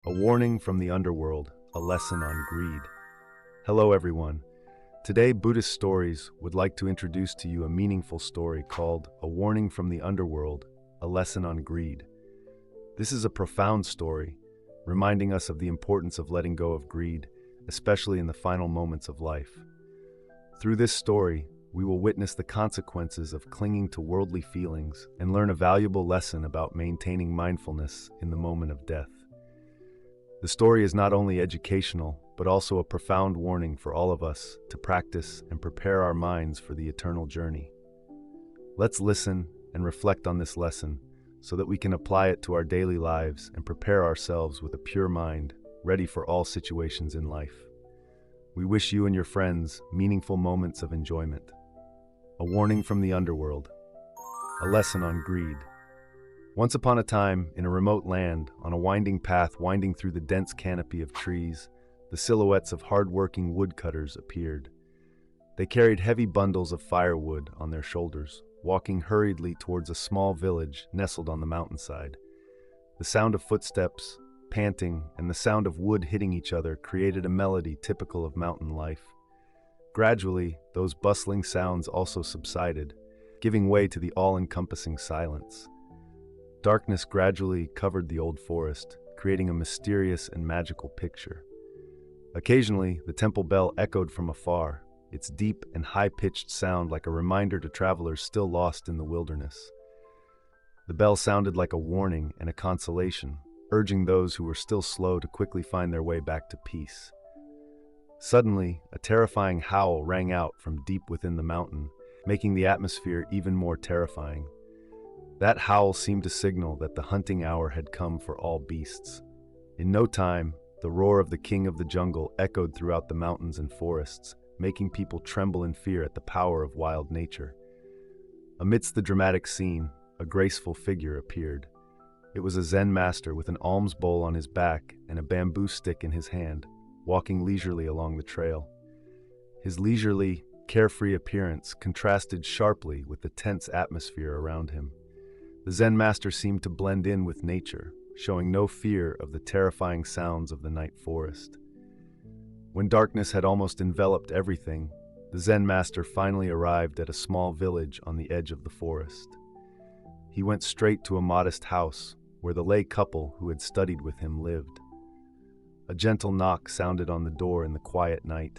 A warning from the underworld, a lesson on greed. Hello everyone. Today, Buddhist Stories would like to introduce to you a meaningful story called A Warning from the Underworld, a Lesson on Greed. This is a profound story, reminding us of the importance of letting go of greed, especially in the final moments of life. Through this story, we will witness the consequences of clinging to worldly feelings and learn a valuable lesson about maintaining mindfulness in the moment of death. The story is not only educational, but also a profound warning for all of us to practice and prepare our minds for the eternal journey. Let's listen and reflect on this lesson so that we can apply it to our daily lives and prepare ourselves with a pure mind, ready for all situations in life. We wish you and your friends meaningful moments of enjoyment. A warning from the underworld, a lesson on greed. Once upon a time, in a remote land, on a winding path winding through the dense canopy of trees, the silhouettes of hard-working woodcutters appeared. They carried heavy bundles of firewood on their shoulders, walking hurriedly towards a small village nestled on the mountainside. The sound of footsteps, panting, and the sound of wood hitting each other created a melody typical of mountain life. Gradually, those bustling sounds also subsided, giving way to the all-encompassing silence. Darkness gradually covered the old forest, creating a mysterious and magical picture. Occasionally, the temple bell echoed from afar, its deep and high-pitched sound like a reminder to travelers still lost in the wilderness. The bell sounded like a warning and a consolation, urging those who were still slow to quickly find their way back to peace. Suddenly, a terrifying howl rang out from deep within the mountain, making the atmosphere even more terrifying. That howl seemed to signal that the hunting hour had come for all beasts. In no time, the roar of the king of the jungle echoed throughout the mountains and forests, making people tremble in fear at the power of wild nature. Amidst the dramatic scene, a graceful figure appeared. It was a Zen Master with an alms bowl on his back and a bamboo stick in his hand, walking leisurely along the trail. His leisurely, carefree appearance contrasted sharply with the tense atmosphere around him. The Zen Master seemed to blend in with nature, showing no fear of the terrifying sounds of the night forest. When darkness had almost enveloped everything, the Zen Master finally arrived at a small village on the edge of the forest. He went straight to a modest house where the lay couple who had studied with him lived. A gentle knock sounded on the door in the quiet night,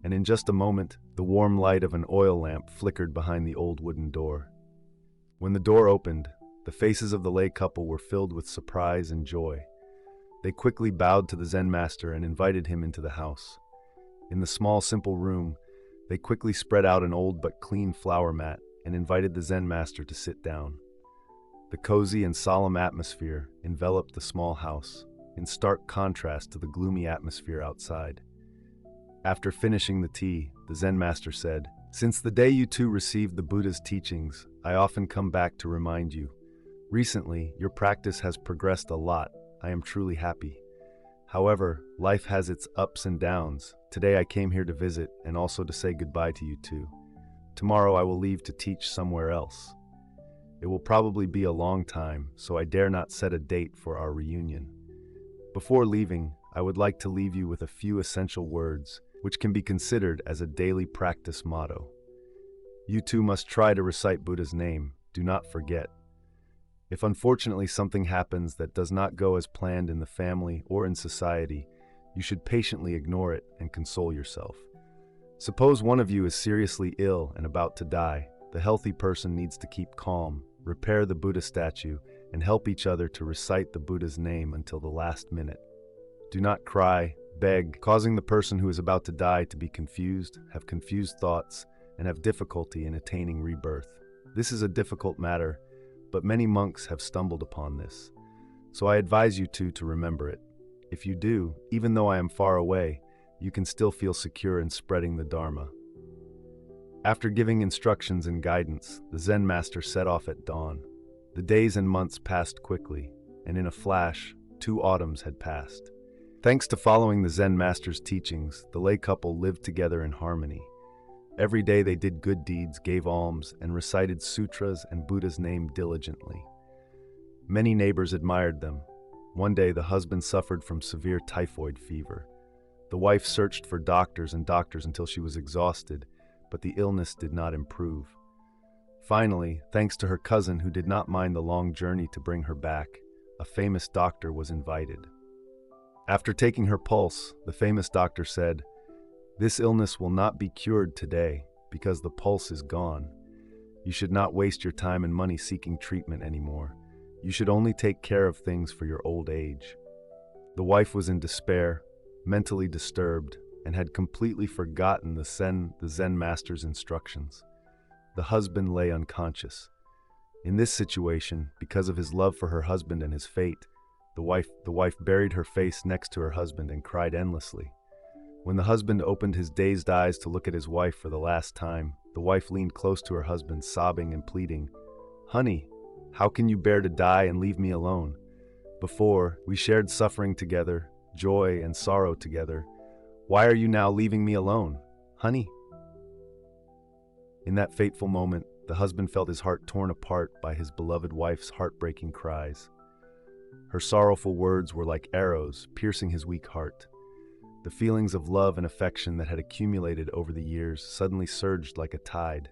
and in just a moment, the warm light of an oil lamp flickered behind the old wooden door. When the door opened, the faces of the lay couple were filled with surprise and joy. They quickly bowed to the Zen Master and invited him into the house. In the small, simple room, they quickly spread out an old but clean flower mat and invited the Zen Master to sit down. The cozy and solemn atmosphere enveloped the small house, in stark contrast to the gloomy atmosphere outside. After finishing the tea, the Zen Master said, "Since the day you two received the Buddha's teachings, I often come back to remind you. Recently, your practice has progressed a lot. I am truly happy. However, life has its ups and downs. Today I came here to visit and also to say goodbye to you two. Tomorrow I will leave to teach somewhere else. It will probably be a long time, so I dare not set a date for our reunion. Before leaving, I would like to leave you with a few essential words, which can be considered as a daily practice motto. You too must try to recite Buddha's name. Do not forget. If unfortunately something happens that does not go as planned in the family or in society, you should patiently ignore it and console yourself. Suppose one of you is seriously ill and about to die. The healthy person needs to keep calm, repair the Buddha statue, and help each other to recite the Buddha's name until the last minute. Do not cry, beg, causing the person who is about to die to be confused, have confused thoughts, and have difficulty in attaining rebirth. This is a difficult matter, but many monks have stumbled upon this. So I advise you two to remember it. If you do, even though I am far away, you can still feel secure in spreading the Dharma." After giving instructions and guidance, the Zen Master set off at dawn. The days and months passed quickly, and in a flash, 2 autumns had passed. Thanks to following the Zen Master's teachings, the lay couple lived together in harmony. Every day they did good deeds, gave alms, and recited sutras and Buddha's name diligently. Many neighbors admired them. One day, the husband suffered from severe typhoid fever. The wife searched for doctors and doctors until she was exhausted, but the illness did not improve. Finally, thanks to her cousin who did not mind the long journey to bring her back, a famous doctor was invited. After taking her pulse, the famous doctor said, "This illness will not be cured today because the pulse is gone. You should not waste your time and money seeking treatment anymore. You should only take care of things for your old age." The wife was in despair, mentally disturbed, and had completely forgotten the Zen Master's instructions. The husband lay unconscious. In this situation, because of his love for her husband and his fate, the wife buried her face next to her husband and cried endlessly. When the husband opened his dazed eyes to look at his wife for the last time, the wife leaned close to her husband, sobbing and pleading, "Honey, how can you bear to die and leave me alone? Before, we shared suffering together, joy and sorrow together. Why are you now leaving me alone, honey?" In that fateful moment, the husband felt his heart torn apart by his beloved wife's heartbreaking cries. Her sorrowful words were like arrows piercing his weak heart. The feelings of love and affection that had accumulated over the years suddenly surged like a tide,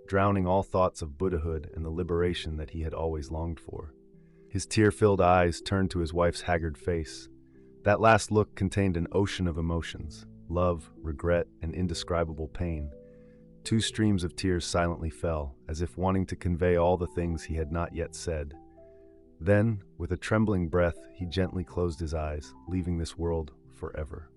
drowning all thoughts of Buddhahood and the liberation that he had always longed for. His tear-filled eyes turned to his wife's haggard face. That last look contained an ocean of emotions: love, regret, and indescribable pain. Two streams of tears silently fell, as if wanting to convey all the things he had not yet said. Then, with a trembling breath, he gently closed his eyes, leaving this world forever.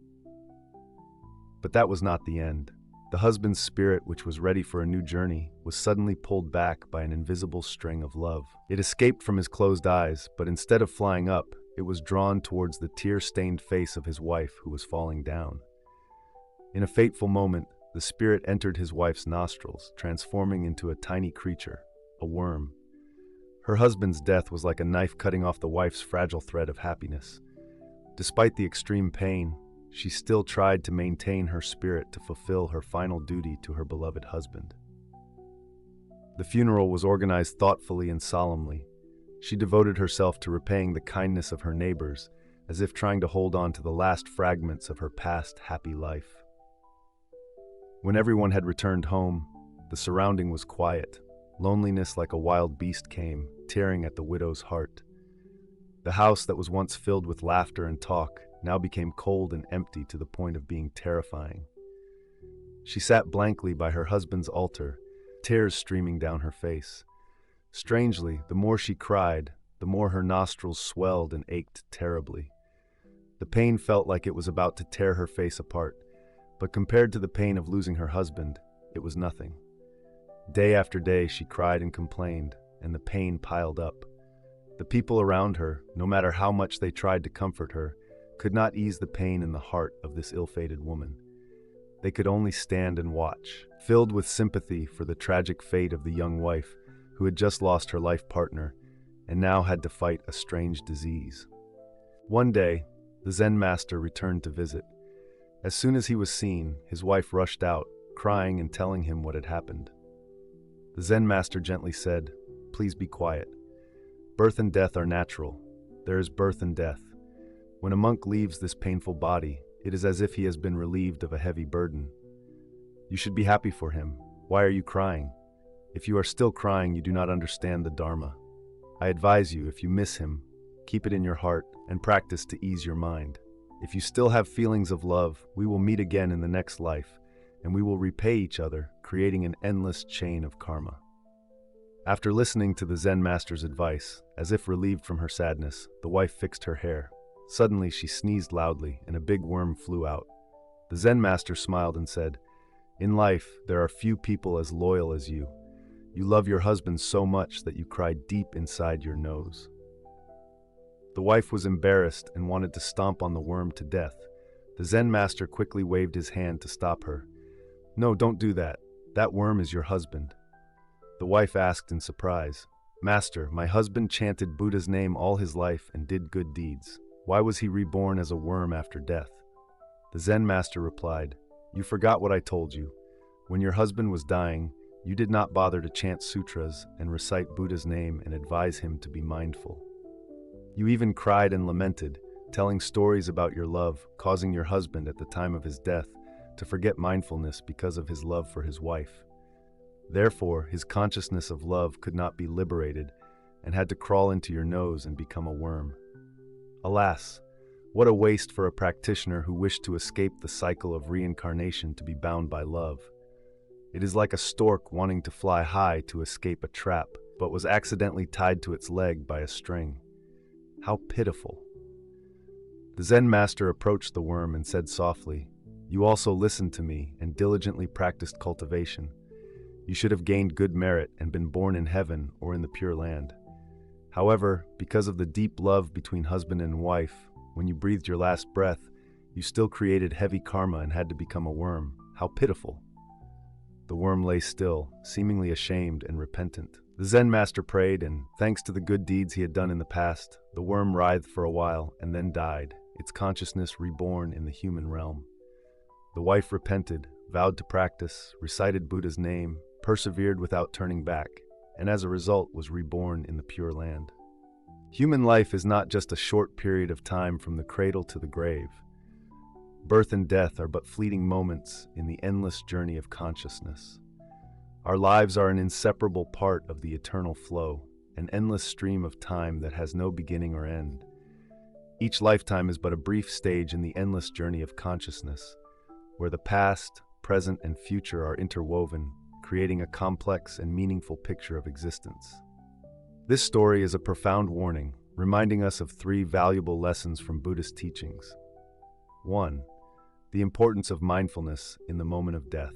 But that was not the end. The husband's spirit, which was ready for a new journey, was suddenly pulled back by an invisible string of love. It escaped from his closed eyes, but instead of flying up, it was drawn towards the tear-stained face of his wife who was falling down. In a fateful moment, the spirit entered his wife's nostrils, transforming into a tiny creature, a worm. Her husband's death was like a knife cutting off the wife's fragile thread of happiness. Despite the extreme pain, she still tried to maintain her spirit to fulfill her final duty to her beloved husband. The funeral was organized thoughtfully and solemnly. She devoted herself to repaying the kindness of her neighbors, as if trying to hold on to the last fragments of her past happy life. When everyone had returned home, the surrounding was quiet. Loneliness like a wild beast came, tearing at the widow's heart. The house that was once filled with laughter and talk now became cold and empty to the point of being terrifying. She sat blankly by her husband's altar, tears streaming down her face. Strangely, the more she cried, the more her nostrils swelled and ached terribly. The pain felt like it was about to tear her face apart, but compared to the pain of losing her husband, it was nothing. Day after day she cried and complained, and the pain piled up. The people around her, no matter how much they tried to comfort her, could not ease the pain in the heart of this ill-fated woman. They could only stand and watch, filled with sympathy for the tragic fate of the young wife who had just lost her life partner and now had to fight a strange disease. One day, the Zen Master returned to visit. As soon as he was seen, his wife rushed out, crying and telling him what had happened. The Zen Master gently said, "Please be quiet. Birth and death are natural. There is birth and death. When a monk leaves this painful body, it is as if he has been relieved of a heavy burden. You should be happy for him. Why are you crying? If you are still crying, you do not understand the Dharma. I advise you, if you miss him, keep it in your heart and practice to ease your mind. If you still have feelings of love, we will meet again in the next life, and we will repay each other, creating an endless chain of karma." After listening to the Zen Master's advice, as if relieved from her sadness, the wife fixed her hair. Suddenly, she sneezed loudly, and a big worm flew out. The Zen Master smiled and said, "In life, there are few people as loyal as you. You love your husband so much that you cry deep inside your nose." The wife was embarrassed and wanted to stomp on the worm to death. The Zen Master quickly waved his hand to stop her. "No, don't do that. That worm is your husband." The wife asked in surprise, "Master, my husband chanted Buddha's name all his life and did good deeds. Why was he reborn as a worm after death?" The Zen Master replied, "You forgot what I told you. When your husband was dying, you did not bother to chant sutras and recite Buddha's name and advise him to be mindful." You even cried and lamented, telling stories about your love, causing your husband at the time of his death to forget mindfulness because of his love for his wife. Therefore, his consciousness of love could not be liberated and had to crawl into your nose and become a worm. Alas, what a waste for a practitioner who wished to escape the cycle of reincarnation to be bound by love. It is like a stork wanting to fly high to escape a trap, but was accidentally tied to its leg by a string. How pitiful. The Zen Master approached the worm and said softly, "You also listened to me and diligently practiced cultivation. You should have gained good merit and been born in heaven or in the Pure Land. However, because of the deep love between husband and wife, when you breathed your last breath, you still created heavy karma and had to become a worm. How pitiful." The worm lay still, seemingly ashamed and repentant. The Zen Master prayed, and thanks to the good deeds he had done in the past, the worm writhed for a while and then died, its consciousness reborn in the human realm. The wife repented, vowed to practice, recited Buddha's name, persevered without turning back, and as a result was reborn in the Pure Land. Human life is not just a short period of time from the cradle to the grave. Birth and death are but fleeting moments in the endless journey of consciousness. Our lives are an inseparable part of the eternal flow, an endless stream of time that has no beginning or end. Each lifetime is but a brief stage in the endless journey of consciousness, where the past, present, and future are interwoven, creating a complex and meaningful picture of existence. This story is a profound warning, reminding us of three valuable lessons from Buddhist teachings. 1. The importance of mindfulness in the moment of death.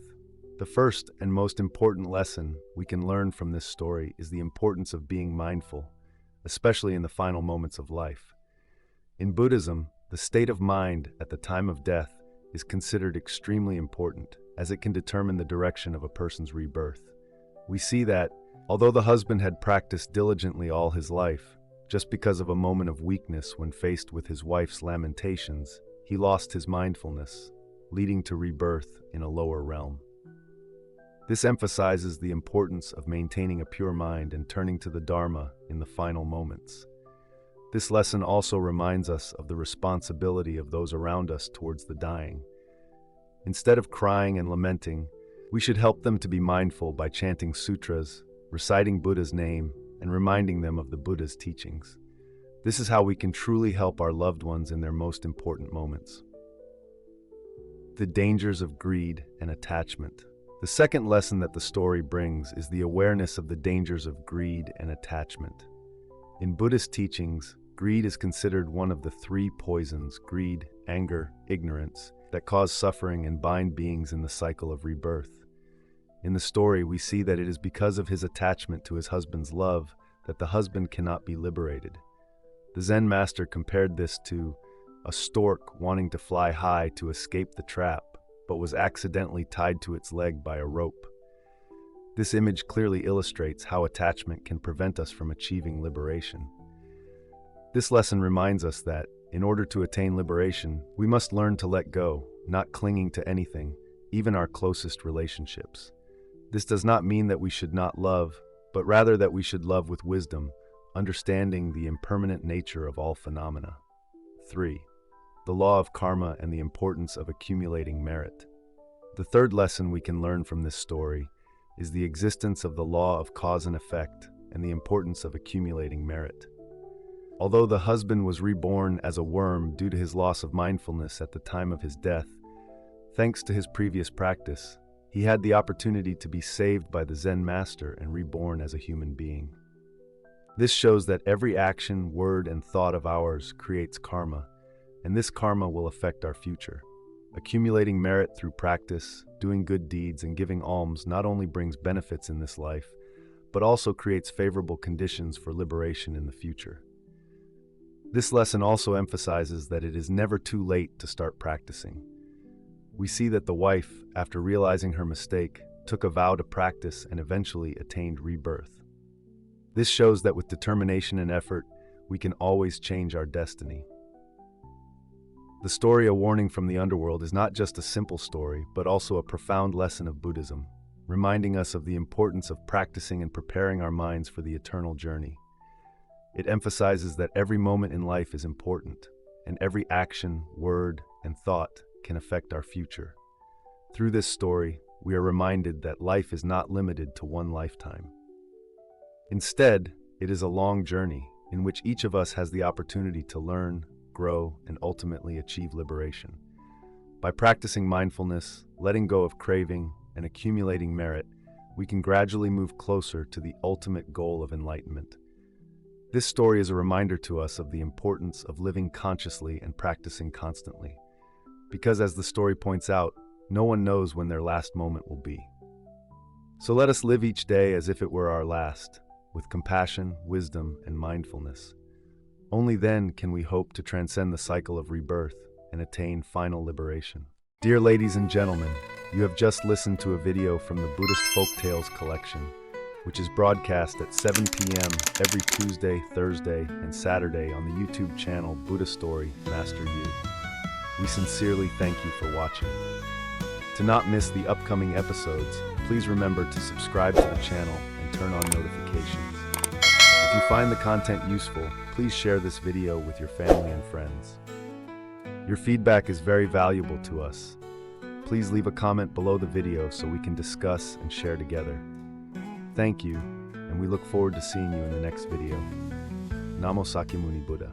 The first and most important lesson we can learn from this story is the importance of being mindful, especially in the final moments of life. In Buddhism, the state of mind at the time of death is considered extremely important, as it can determine the direction of a person's rebirth. We see that, although the husband had practiced diligently all his life, just because of a moment of weakness when faced with his wife's lamentations, he lost his mindfulness, leading to rebirth in a lower realm. This emphasizes the importance of maintaining a pure mind and turning to the Dharma in the final moments. This lesson also reminds us of the responsibility of those around us towards the dying. Instead of crying and lamenting, we should help them to be mindful by chanting sutras, reciting Buddha's name, and reminding them of the Buddha's teachings. This is how we can truly help our loved ones in their most important moments. The dangers of greed and attachment. The second lesson that the story brings is the awareness of the dangers of greed and attachment. In Buddhist teachings, greed is considered one of the three poisons, greed, anger, ignorance, that cause suffering and bind beings in the cycle of rebirth. In the story, we see that it is because of his attachment to his husband's love that the husband cannot be liberated. The Zen Master compared this to a stork wanting to fly high to escape the trap, but was accidentally tied to its leg by a rope. This image clearly illustrates how attachment can prevent us from achieving liberation. This lesson reminds us that, in order to attain liberation, we must learn to let go, not clinging to anything, even our closest relationships. This does not mean that we should not love, but rather that we should love with wisdom, understanding the impermanent nature of all phenomena. 3. The law of karma and the importance of accumulating merit. The third lesson we can learn from this story is the existence of the law of cause and effect and the importance of accumulating merit. Although the husband was reborn as a worm due to his loss of mindfulness at the time of his death, thanks to his previous practice, he had the opportunity to be saved by the Zen Master and reborn as a human being. This shows that every action, word, and thought of ours creates karma, and this karma will affect our future. Accumulating merit through practice, doing good deeds, and giving alms not only brings benefits in this life, but also creates favorable conditions for liberation in the future. This lesson also emphasizes that it is never too late to start practicing. We see that the wife, after realizing her mistake, took a vow to practice and eventually attained rebirth. This shows that with determination and effort, we can always change our destiny. The story A Warning from the Underworld is not just a simple story, but also a profound lesson of Buddhism, reminding us of the importance of practicing and preparing our minds for the eternal journey. It emphasizes that every moment in life is important, and every action, word, and thought can affect our future. Through this story, we are reminded that life is not limited to one lifetime. Instead, it is a long journey in which each of us has the opportunity to learn, grow, and ultimately achieve liberation. By practicing mindfulness, letting go of craving, and accumulating merit, we can gradually move closer to the ultimate goal of enlightenment. This story is a reminder to us of the importance of living consciously and practicing constantly. Because as the story points out, no one knows when their last moment will be. So let us live each day as if it were our last, with compassion, wisdom, and mindfulness. Only then can we hope to transcend the cycle of rebirth and attain final liberation. Dear ladies and gentlemen, you have just listened to a video from the Buddhist Folktales collection, which is broadcast at 7 p.m. every Tuesday, Thursday, and Saturday on the YouTube channel Buddhist Story, Master You. We sincerely thank you for watching. To not miss the upcoming episodes, please remember to subscribe to the channel and turn on notifications. If you find the content useful, please share this video with your family and friends. Your feedback is very valuable to us. Please leave a comment below the video so we can discuss and share together. Thank you, and we look forward to seeing you in the next video. Namo Sakyamuni Buddha.